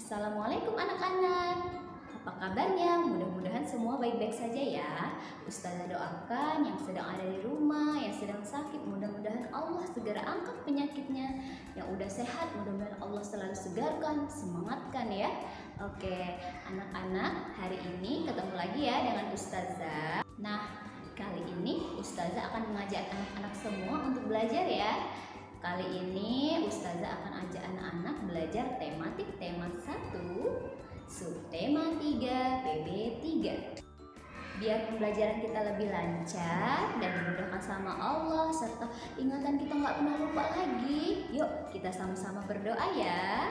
Assalamualaikum anak-anak. Apa kabarnya? Mudah-mudahan semua baik-baik saja ya. Ustazah doakan yang sedang ada di rumah, yang sedang sakit, mudah-mudahan Allah segera angkat penyakitnya. Yang udah sehat, mudah-mudahan Allah selalu segarkan, semangatkan ya. Oke, anak-anak, hari ini ketemu lagi ya dengan Ustazah. Nah, kali ini Ustazah akan mengajak anak-anak semua untuk belajar ya. Kali ini Ustazah akan ajak anak-anak belajar tematik tema 1, subtema 3, PB 3. Biar pembelajaran kita lebih lancar dan dimudahkan sama Allah serta ingatan kita nggak pernah lupa lagi. Yuk kita sama-sama berdoa ya.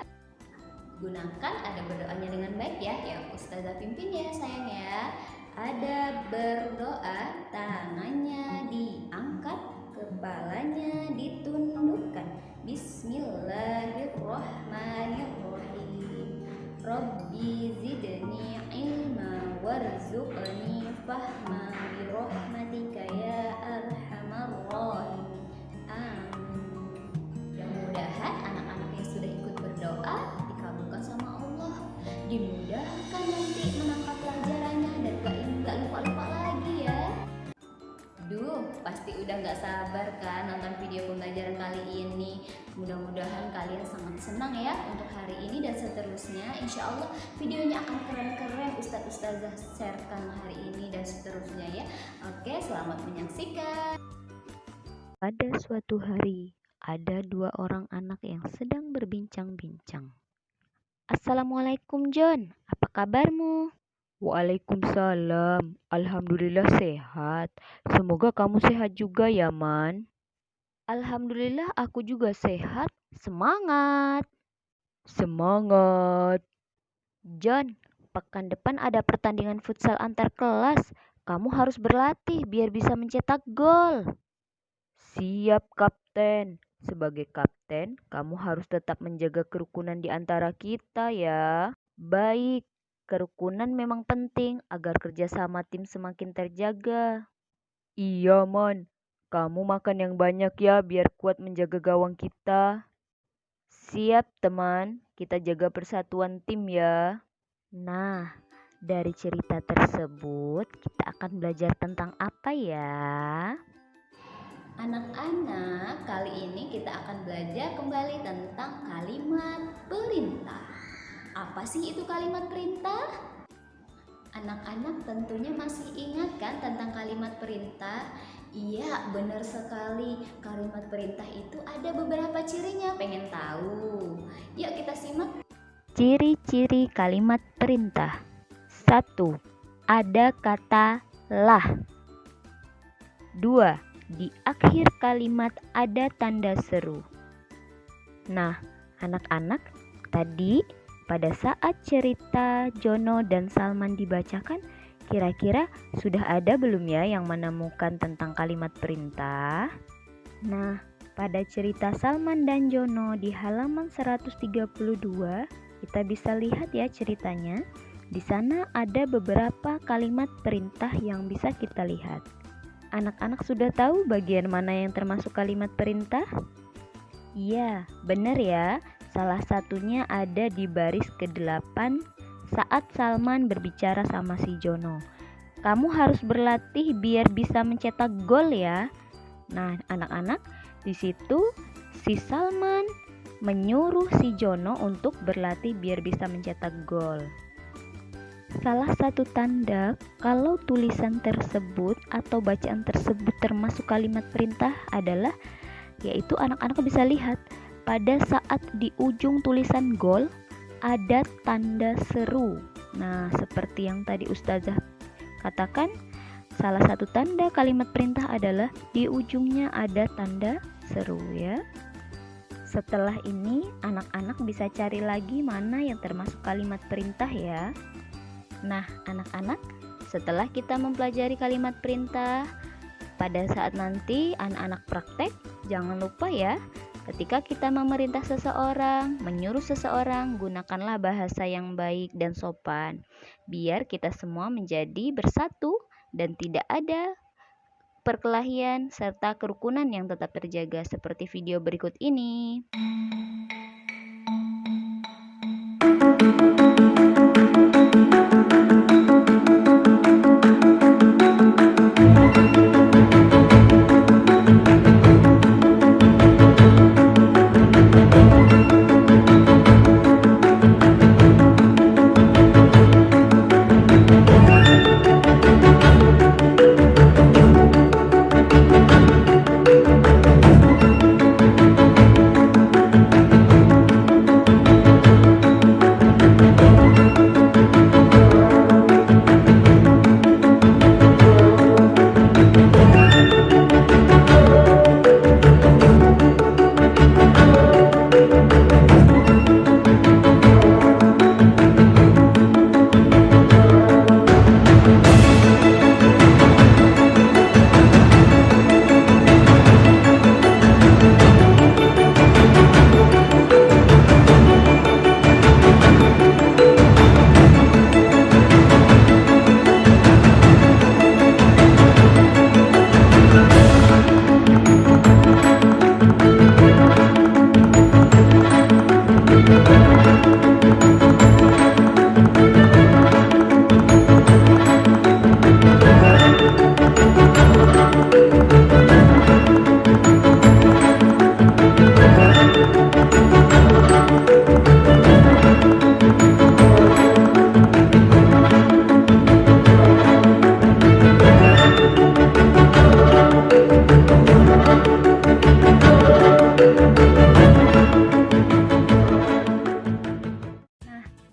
Gunakan ada berdoanya dengan baik ya. Yang Ustazah pimpin ya sayang ya. Ada berdoa, tangannya diangkat, kepalanya ditundukkan. Bismillahirrahmanirrahim. Rabbi zidni ilma warzuqni fahma birahmatika ya arhamar rahimin. Amin. Mudah-mudahan anak-anak yang sudah ikut berdoa dikabulkan sama Allah, dimudahkan nanti menangkap pelajarannya dan gak lupa-lupa lagi ya. Pasti udah gak sabar kan nonton video pembelajaran kali ini. Mudah-mudahan kalian sangat senang ya untuk hari ini dan seterusnya. Insya Allah videonya akan keren-keren Ustazah sharekan hari ini dan seterusnya ya. Oke, selamat menyaksikan. Pada suatu hari, ada dua orang anak yang sedang berbincang-bincang. Assalamualaikum John, apa kabarmu? Waalaikumsalam, alhamdulillah sehat. Semoga kamu sehat juga ya, Man. Alhamdulillah aku juga sehat. Semangat. Semangat. John, pekan depan ada pertandingan futsal antar kelas. Kamu harus berlatih biar bisa mencetak gol. Siap, Kapten. Sebagai kapten, kamu harus tetap menjaga kerukunan di antara kita ya. Baik, kerukunan memang penting agar kerjasama tim semakin terjaga. Iya, Man. Kamu makan yang banyak ya biar kuat menjaga gawang kita. Siap, teman. Kita jaga persatuan tim ya. Nah, dari cerita tersebut kita akan belajar tentang apa ya? Anak-anak, kali ini kita akan belajar kembali tentang kalimat perintah. Apa sih itu kalimat perintah? Anak-anak tentunya masih ingat kan tentang kalimat perintah? Iya, benar sekali. Kalimat perintah itu ada beberapa cirinya. Pengen tahu? Yuk kita simak. Ciri-ciri kalimat perintah. 1. Ada kata lah. 2. Di akhir kalimat ada tanda seru. Nah, anak-anak, tadi pada saat cerita Jono dan Salman dibacakan, kira-kira sudah ada belum ya yang menemukan tentang kalimat perintah? Nah, pada cerita Salman dan Jono di halaman 132, kita bisa lihat ya ceritanya. Di sana ada beberapa kalimat perintah yang bisa kita lihat. Anak-anak sudah tahu bagian mana yang termasuk kalimat perintah? Iya, benar ya. Salah satunya ada di baris ke-8 saat Salman berbicara sama si Jono. Kamu harus berlatih biar bisa mencetak gol ya. Nah, anak-anak, di situ si Salman menyuruh si Jono untuk berlatih biar bisa mencetak gol. Salah satu tanda kalau tulisan tersebut atau bacaan tersebut termasuk kalimat perintah adalah yaitu anak-anak bisa lihat pada saat di ujung tulisan gol ada tanda seru. Nah, seperti yang tadi Ustazah katakan, salah satu tanda kalimat perintah adalah di ujungnya ada tanda seru ya. Setelah ini anak-anak bisa cari lagi mana yang termasuk kalimat perintah ya. Nah, anak-anak, setelah kita mempelajari kalimat perintah, pada saat nanti anak-anak praktek, jangan lupa ya, ketika kita memerintah seseorang, menyuruh seseorang, gunakanlah bahasa yang baik dan sopan, biar kita semua menjadi bersatu dan tidak ada perkelahian serta kerukunan yang tetap terjaga seperti video berikut ini.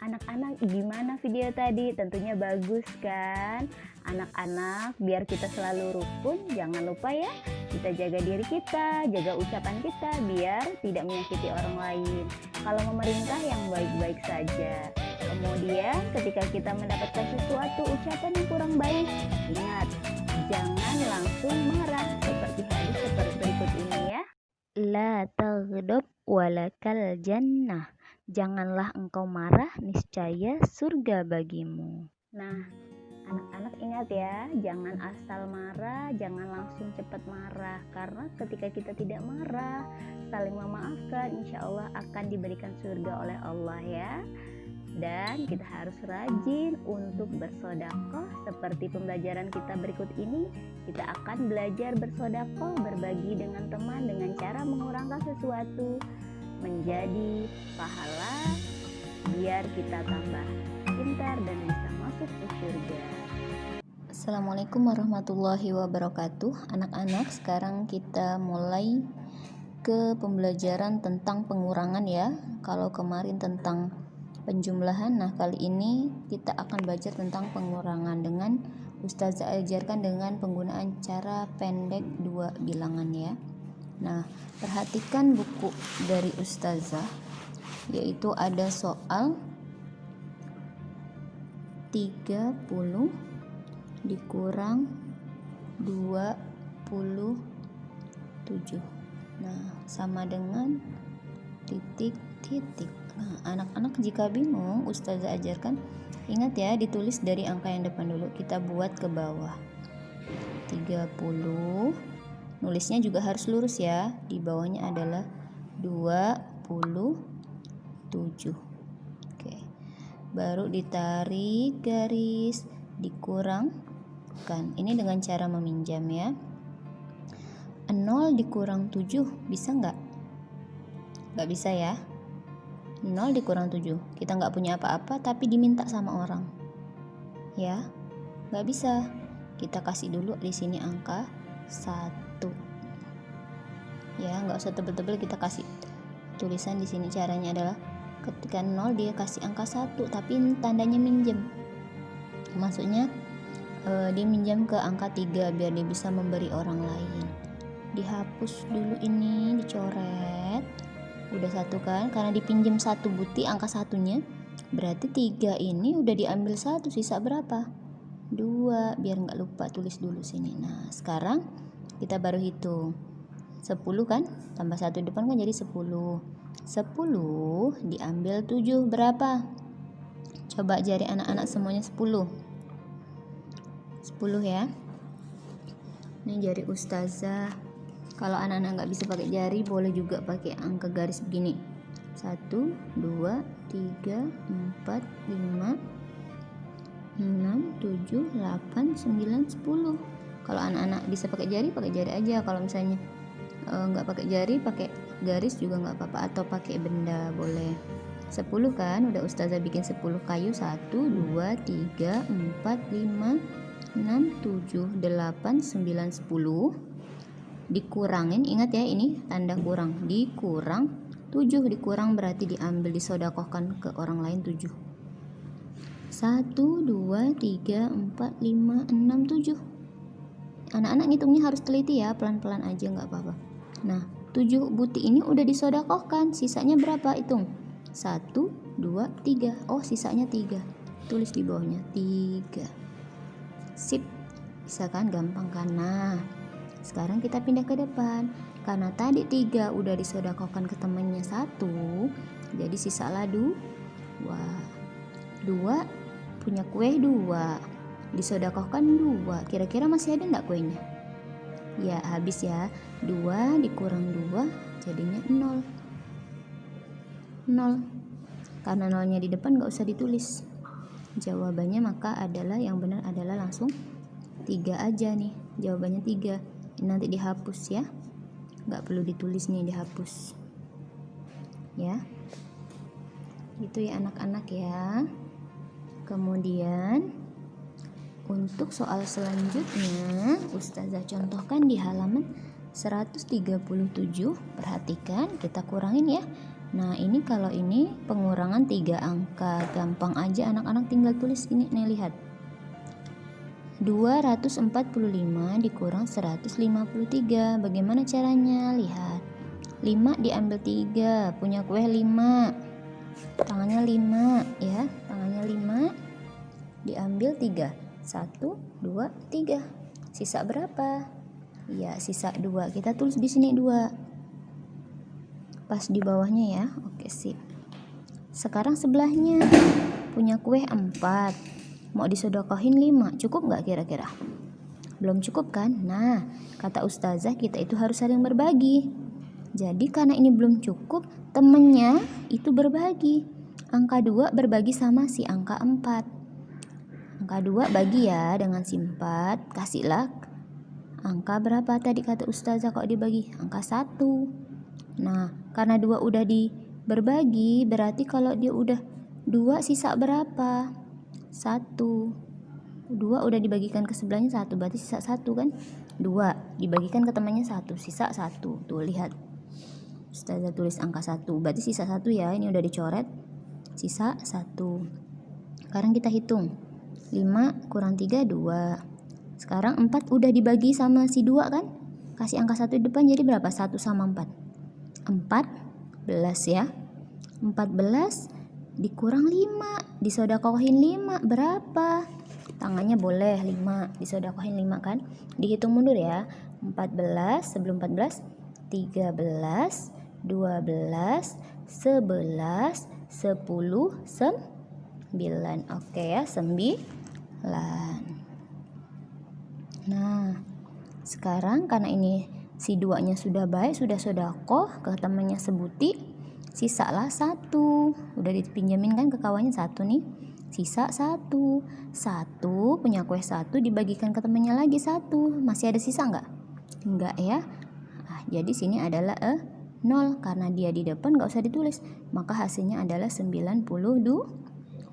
Anak-anak, gimana video tadi? Tentunya bagus kan? Anak-anak, biar kita selalu rukun, jangan lupa ya, kita jaga diri kita, jaga ucapan kita, biar tidak menyakiti orang lain. Kalau memerintah yang baik-baik saja. Kemudian ketika kita mendapatkan sesuatu ucapan yang kurang baik, ingat, jangan langsung marah, seperti hadis seperti berikut ini ya. La taghdab walakal jannah. Janganlah engkau marah, niscaya surga bagimu. Nah, anak-anak ingat ya, jangan asal marah, jangan langsung cepat marah. Karena ketika kita tidak marah, saling memaafkan, insya Allah akan diberikan surga oleh Allah ya. Dan kita harus rajin untuk bersedekah. Seperti pembelajaran kita berikut ini, kita akan belajar bersedekah, berbagi dengan teman dengan cara mengurangkan sesuatu menjadi pahala, biar kita tambah pintar dan bisa masuk ke surga. Assalamualaikum warahmatullahi wabarakatuh. Anak-anak, sekarang kita mulai ke pembelajaran tentang pengurangan ya. Kalau kemarin tentang penjumlahan, nah kali ini kita akan belajar tentang pengurangan dengan Ustazah ajarkan dengan penggunaan cara pendek 2 bilangan ya. Nah, perhatikan buku dari Ustazah, yaitu ada soal 30 dikurang 27. Nah, sama dengan titik-titik. Nah, anak-anak jika bingung, Ustazah ajarkan, ingat ya, ditulis dari angka yang depan dulu, kita buat ke bawah. 30, nulisnya juga harus lurus ya, di bawahnya adalah 27. Oke, baru ditarik garis, dikurangkan. Ini dengan cara meminjam ya. 0 dikurang 7 bisa nggak? Nggak bisa ya. 0 dikurang 7, kita nggak punya apa-apa tapi diminta sama orang ya, nggak bisa. Kita kasih dulu di sini angka 1 ya, nggak usah tebel-tebel, kita kasih tulisan di sini. Caranya adalah ketika 0 dia kasih angka 1 tapi tandanya minjem, maksudnya dia minjam ke angka 3 biar dia bisa memberi orang lain. Dihapus dulu ini, dicoret. Udah 1 kan, karena dipinjam 1 buti angka 1-nya, berarti 3 ini udah diambil 1, sisa berapa? 2, biar nggak lupa tulis dulu sini. Nah, sekarang kita baru hitung 10 kan, tambah 1 depan kan jadi 10. 10 diambil 7 berapa? Coba jari anak-anak semuanya 10 ya. Ini jari Ustazah. Kalau anak-anak nggak bisa pakai jari, boleh juga pakai angka garis begini. 1, 2, 3, 4, 5, 6, 7, 8, 9, 10. Kalau anak-anak bisa pakai jari aja. Kalau misalnya nggak pakai jari, pakai garis juga nggak apa-apa, atau pakai benda boleh. 10 kan, udah ustazah bikin 10 kayu. 1, 2, 3, 4, 5, 6, 7, 8, 9, 10. Dikurangin, ingat ya, ini tanda kurang, dikurang 7, dikurang berarti diambil, disodakohkan ke orang lain 7. 1, 2, 3, 4, 5, 6, 7. Anak-anak ngitungnya harus teliti ya, pelan-pelan aja nggak apa-apa. Nah, 7 butir ini udah disodakohkan, sisanya berapa? Hitung. 1, 2, 3. Oh, sisanya 3. Tulis di bawahnya 3. Sip. Bisa kan, gampang kan? Nah, sekarang kita pindah ke depan. Karena tadi 3 udah disodakohkan ke temannya 1, jadi sisalah 2. 2 punya kue 2, disodakohkan 2. Kira-kira masih ada enggak kuenya? Ya, habis ya. 2 dikurang 2 jadinya 0. 0. Karena nolnya di depan nggak usah ditulis. Jawabannya maka adalah, yang benar adalah langsung 3 aja nih. Jawabannya 3. Nanti dihapus ya. Nggak perlu ditulis nih, dihapus. Ya. Itu ya anak-anak ya. Kemudian untuk soal selanjutnya, ustazah contohkan di halaman 137. Perhatikan, kita kurangin ya. Nah, ini kalau ini pengurangan 3 angka, gampang aja anak-anak, tinggal tulis ini. Nih, lihat. 245 dikurang 153. Bagaimana caranya? Lihat. 5 diambil 3, punya kue 5. Tangannya 5 ya, tangannya 5 diambil 3. 1, 2, 3. Sisa berapa? Ya, sisa 2. Kita tulis di sini 2. Pas di bawahnya ya. Oke, sip. Sekarang sebelahnya punya kue 4. Mau disodakohin 5, cukup nggak kira-kira? Belum cukup kan? Nah, kata ustazah kita itu harus saling berbagi. Jadi karena ini belum cukup, temennya itu berbagi. Angka 2 berbagi sama si angka 4. Angka 2 bagi ya dengan si 4. Kasihlah angka berapa tadi kata ustazah kalau dibagi? Angka 1. Nah, karena 2 udah berbagi, berarti kalau dia udah 2 sisa berapa? 1. 2 udah dibagikan ke sebelahnya 1, berarti sisa 1 kan? 2 dibagikan ke temannya 1, sisa 1. Tuh, lihat. Ustazah tulis angka 1, berarti sisa 1 ya. Ini udah dicoret. Sisa 1. Sekarang kita hitung. 5 kurang 3, 2. Sekarang 4 udah dibagi sama si 2 kan? Kasih angka 1 di depan, jadi berapa? 1 sama 4. 14 ya. 14 dikurang 5, disodakohin 5, berapa? Tangannya boleh 5, disodakohin 5 kan? Dihitung mundur ya. 14, sebelum 14, 13, 12, 11, 10, 9. Oke ya, 9. Nah, sekarang karena ini si 2-nya sudah baik, sudah sodakoh ke temannya sebuti, sisalah 1. Udah dipinjemin kan ke kawannya 1 nih. Sisa 1. 1 punya kue 1 dibagikan ke temannya lagi 1. Masih ada sisa nggak? Enggak ya. Nah, jadi sini adalah 0 karena dia di depan nggak usah ditulis. Maka hasilnya adalah 92.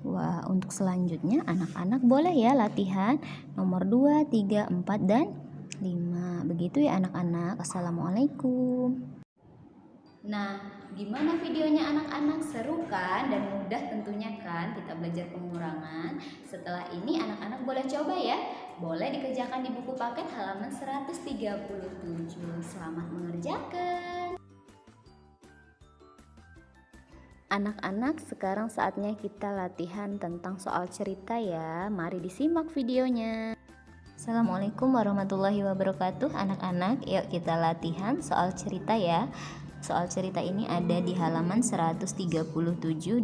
Wah, untuk selanjutnya anak-anak boleh ya latihan nomor 2, 3, 4, dan 5. Begitu ya anak-anak. Assalamualaikum. Nah, gimana videonya anak-anak? Seru kan dan mudah tentunya kan kita belajar pengurangan. Setelah ini anak-anak boleh coba ya. Boleh dikerjakan di buku paket halaman 137. Selamat mengerjakan. Anak-anak, sekarang saatnya kita latihan tentang soal cerita ya. Mari disimak videonya. Assalamualaikum warahmatullahi wabarakatuh. Anak-anak, yuk kita latihan soal cerita ya. Soal cerita ini ada di halaman 137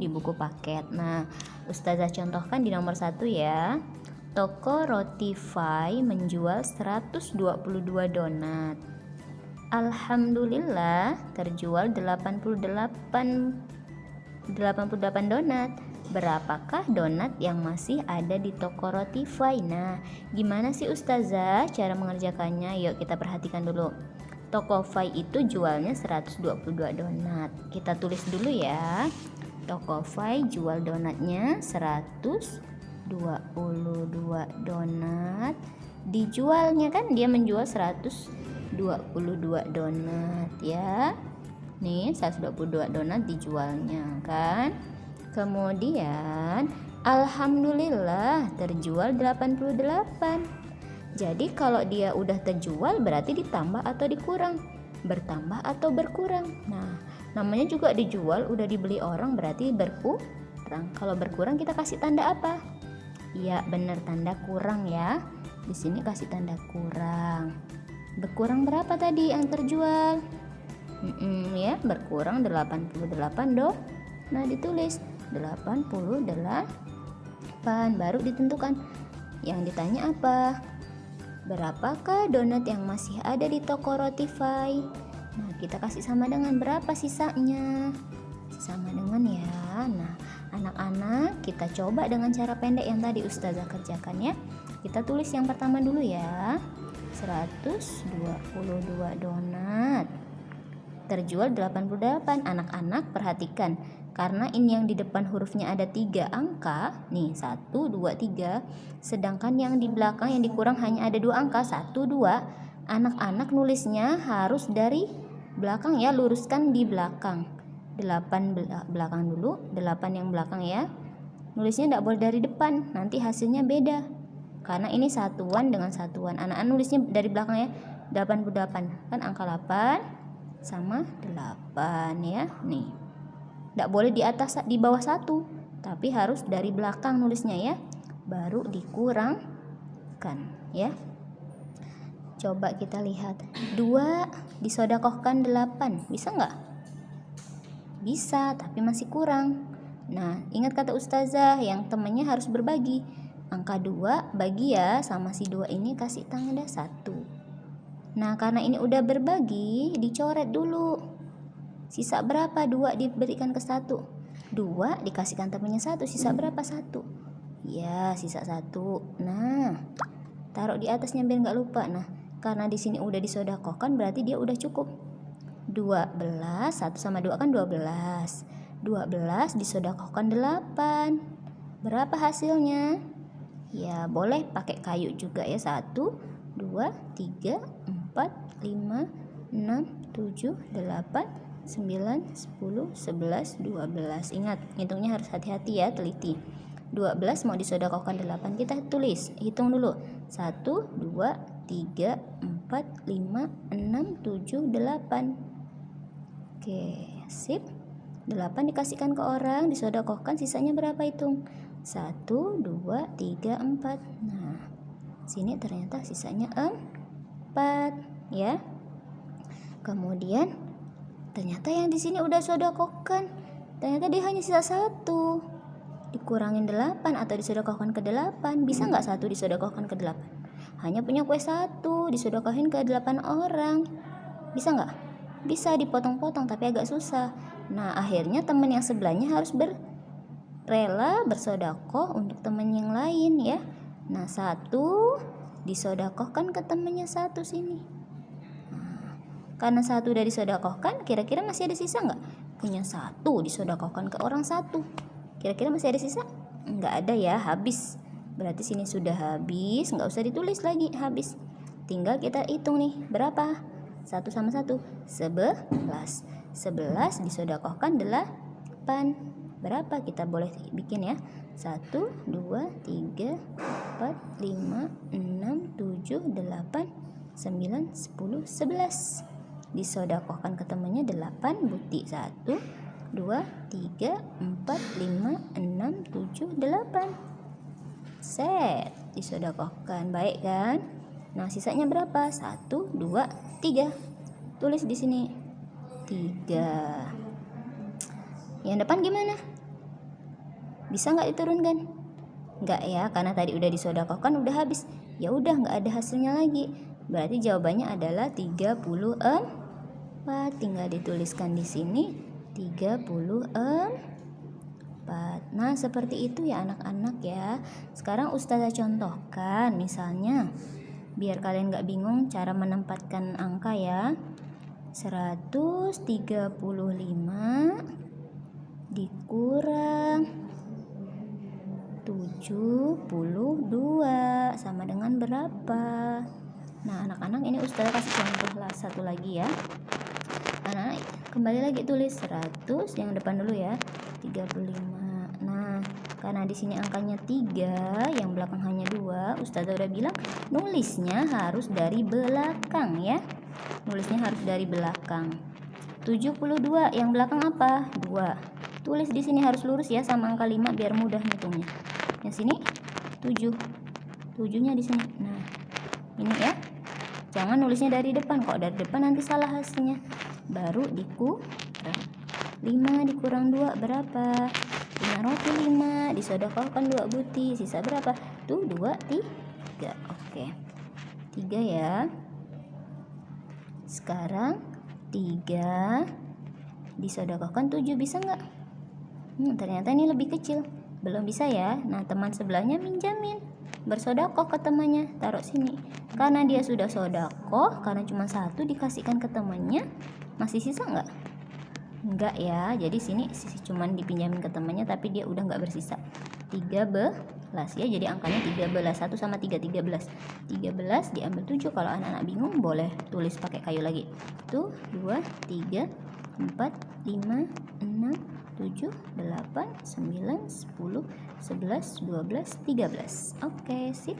di buku paket. Nah, ustazah contohkan di nomor 1 ya. Toko roti Fai menjual 122 donat. Alhamdulillah terjual 88 88 donat. Berapakah donat yang masih ada di toko roti Fai? Nah, gimana sih Ustazah cara mengerjakannya? Yuk kita perhatikan dulu. Toko Fai itu jualnya 122 donat. Kita tulis dulu ya. Toko Fai jual donatnya 122 donat. Dijualnya kan dia menjual 122 donat ya. Nih 122 donat dijualnya kan. Kemudian alhamdulillah terjual 88. Jadi kalau dia udah terjual berarti ditambah atau dikurang, bertambah atau berkurang. Nah, namanya juga dijual, udah dibeli orang berarti berkurang. Kalau berkurang kita kasih tanda apa? Ya bener, tanda kurang ya. Di sini kasih tanda kurang. Berkurang berapa tadi yang terjual? Ya berkurang 88 doh. Nah ditulis 88, baru ditentukan. Yang ditanya apa? Berapakah donat yang masih ada di toko roti Fai? Nah kita kasih sama dengan berapa sisanya? Sama dengan ya. Nah anak-anak kita coba dengan cara pendek yang tadi Ustazah kerjakan ya. Kita tulis yang pertama dulu ya. 122 donat terjual 88. Anak-anak perhatikan, karena ini yang di depan hurufnya ada 3 angka nih, 1, 2, 3, sedangkan yang di belakang yang dikurang hanya ada 2 angka, 1, 2. Anak-anak nulisnya harus dari belakang ya, luruskan di belakang. 8 belakang dulu, 8 yang belakang ya. Nulisnya tidak boleh dari depan, nanti hasilnya beda. Karena ini satuan dengan satuan. Anak-anak nulisnya dari belakang ya. 88 kan angka 8 sama 8 ya. Nih. Tidak boleh di atas, di bawah 1, tapi harus dari belakang nulisnya ya. Baru dikurangkan ya. Coba kita lihat. 2 disodakohkan 8. Bisa nggak? Bisa, tapi masih kurang. Nah, ingat kata Ustazah, yang temannya harus berbagi. Angka 2 bagi ya sama si 2 ini, kasih tanda 1. Nah, karena ini udah berbagi, dicoret dulu. Sisa berapa? 2 diberikan ke 1. 2 dikasihkan temannya 1. Sisa berapa? 1. Ya, sisa 1. Nah, taruh di atasnya biar nggak lupa. Nah, karena di sini udah disodakohkan berarti dia udah cukup. 12, 1 sama 2 kan 12. 12 disodakohkan 8. Berapa hasilnya? Ya, boleh pakai kayu juga ya. 1, 2, 3, 4, 5, 6, 7, 8, 9, 10, 11, 12. Ingat, hitungnya harus hati-hati ya, teliti. 12 mau disodakohkan 8, kita tulis, hitung dulu. 1, 2, 3, 4, 5, 6, 7, 8. Oke, sip. 8 dikasihkan ke orang, disodakohkan, sisanya berapa hitung? 1, 2, 3, 4. Nah, sini ternyata sisanya 4 ya. Kemudian ternyata yang di sini udah sodakohkan, ternyata dia hanya sisa 1. Dikurangin 8 atau disodakohkan ke 8. Bisa nggak 1 disodakohkan ke 8? Hanya punya kue 1, disodakohin ke 8 orang. Bisa nggak? Bisa, dipotong-potong tapi agak susah. Nah, akhirnya teman yang sebelahnya harus rela bersodakoh untuk teman yang lain ya. Nah, 1 disodakohkan ke temannya 1 sini. Nah, karena 1 udah disodakohkan, kira-kira masih ada sisa nggak? Punya 1 disodakohkan ke orang 1. Kira-kira masih ada sisa? Nggak ada ya, habis. Berarti sini sudah habis, nggak usah ditulis lagi, habis. Tinggal kita hitung nih, berapa? 1 sama 1, 11. 11 disodakohkan 8. Berapa kita boleh bikin ya? 1, 2, 3, 4, 5, 6, 7, 8, 9, 10, 11. Disodakohkan ke temannya 8, bukti 1, 2, 3, 4, 5, 6, 7, 8. Set, disodakohkan. Baik kan? Nah, sisanya berapa? 1, 2, 3. Tulis di sini 3. Yang depan gimana? Bisa nggak diturunkan? Nggak ya, karena tadi udah disodakohkan, udah habis. Ya udah, nggak ada hasilnya lagi. Berarti jawabannya adalah 34. Tinggal dituliskan di sini 34. 4. Nah, seperti itu ya anak-anak ya. Sekarang Ustazah contohkan misalnya, biar kalian gak bingung cara menempatkan angka ya. 135 dikurang 72 sama dengan berapa? Nah, anak-anak ini Ustazah kasih contoh lah satu lagi ya. Anak-anak kembali lagi tulis 100 yang depan dulu ya. 35. Nah, karena di sini angkanya 3, yang belakang hanya 2, Ustazah udah bilang nulisnya harus dari belakang ya. Nulisnya harus dari belakang. 72 yang belakang apa? 2. Tulis di sini harus lurus ya sama angka 5 biar mudah ngitungnya. Yang sini 7. 7-nya di sini. Nah, ini ya. Jangan nulisnya dari depan, kok dari depan nanti salah hasilnya. Baru dikurang. 5 dikurang 2 berapa? 5 roti 5, disedekahkan 2 buti, sisa berapa? Tuh 2, 3. Oke. 3 ya. Sekarang 3 disedekahkan 7 bisa nggak? Ternyata ini lebih kecil. Belum bisa ya. Nah, teman sebelahnya minjamin, bersodakoh ke temannya, taruh sini. Karena dia sudah sodakoh, karena cuma 1 dikasihkan ke temannya, masih sisa nggak? Enggak ya. Jadi sini cuman dipinjamin ke temannya, tapi dia udah nggak bersisa. 13 ya. Jadi angkanya 13. 1 sama 3 13. 13 diambil 7. Kalau anak-anak bingung boleh tulis pakai kayu lagi. Tuh 2 3 4 5 6 7 8 9 10 11 12 13. Oke, sip.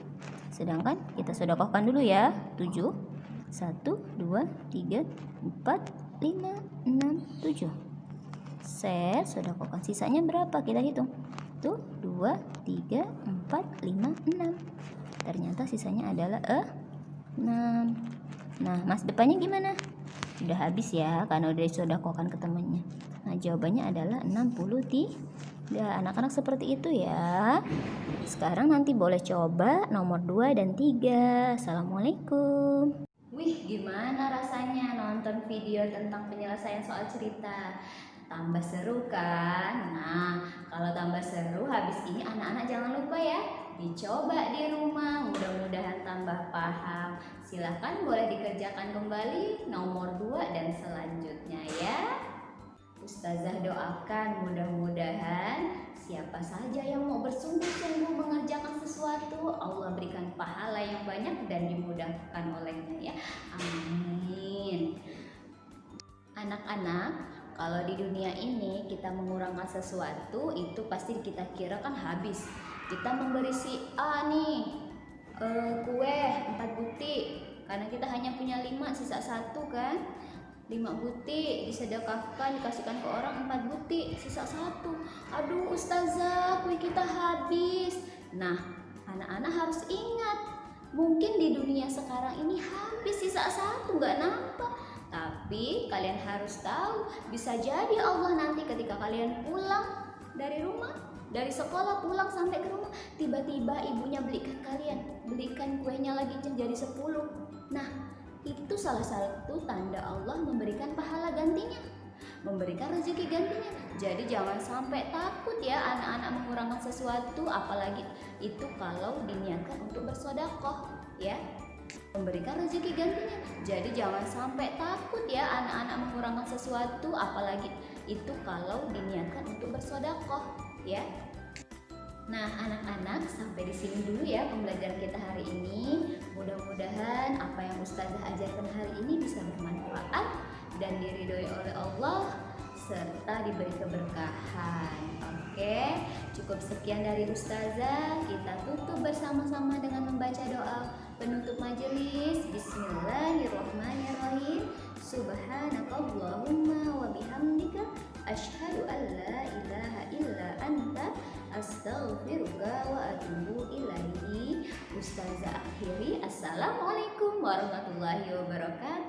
Sedangkan kita sedekahkan dulu ya. 7 1 2 3 4 5 6 7. Set, sedekahkan. Sisanya berapa? Kita hitung. Tuh 2 3 4 5 6. Ternyata sisanya adalah 6. Nah, mas depannya gimana? Udah habis ya, karena udah disedekahkan ke temannya. Nah, jawabannya adalah 63. Anak-anak seperti itu ya. Sekarang nanti boleh coba nomor 2 dan 3. Assalamualaikum. Wih, gimana rasanya nonton video tentang penyelesaian soal cerita? Tambah seru kan? Nah, kalau tambah seru habis ini anak-anak jangan lupa ya, dicoba di rumah, mudah-mudahan tambah paham. Silahkan boleh dikerjakan kembali nomor 2 dan selanjutnya ya. Ustazah doakan mudah-mudahan siapa saja yang mau bersungguh-sungguh mengerjakan sesuatu, Allah berikan pahala yang banyak dan dimudahkan olehnya ya. Amin. Anak-anak, kalau di dunia ini kita mengurangkan sesuatu itu pasti kita kira kan habis. Kita memberi si A nih kue 4 buti, karena kita hanya punya 5, sisa 1 kan. 5 buti disedekahkan, dikasihkan ke orang 4 buti, sisa 1. Aduh ustazah, kue kita habis. Nah, anak-anak harus ingat, mungkin di dunia sekarang ini habis sisa 1, nggak nampak. Tapi kalian harus tahu, bisa jadi Allah nanti ketika kalian pulang dari rumah, dari sekolah pulang sampai ke rumah, tiba-tiba ibunya belikan kuenya lagi jadi 10. Nah, itu salah satu tanda Allah memberikan pahala gantinya, memberikan rezeki gantinya. Jadi jangan sampai takut ya anak-anak mengurangkan sesuatu, apalagi itu kalau diniatkan untuk bersedekah ya, memberikan rezeki gantinya. Jadi jangan sampai takut ya anak-anak mengurangkan sesuatu, apalagi itu kalau diniatkan untuk bersedekah ya. Nah, anak-anak sampai di sini dulu ya pembelajaran kita hari ini. Mudah-mudahan apa yang Ustazah ajarkan hari ini bisa bermanfaat dan diridhoi oleh Allah serta diberi keberkahan. Oke, cukup sekian dari Ustazah. Kita tutup bersama-sama dengan membaca doa penutup majelis. Bismillahirrahmanirrahim. Subhanakallahumma wa bihamdika asyhadu an la ilaha illa anta astaghfiruka wa atubu ilaihi. Ustazah akhiri. Assalamualaikum warahmatullahi wabarakatuh.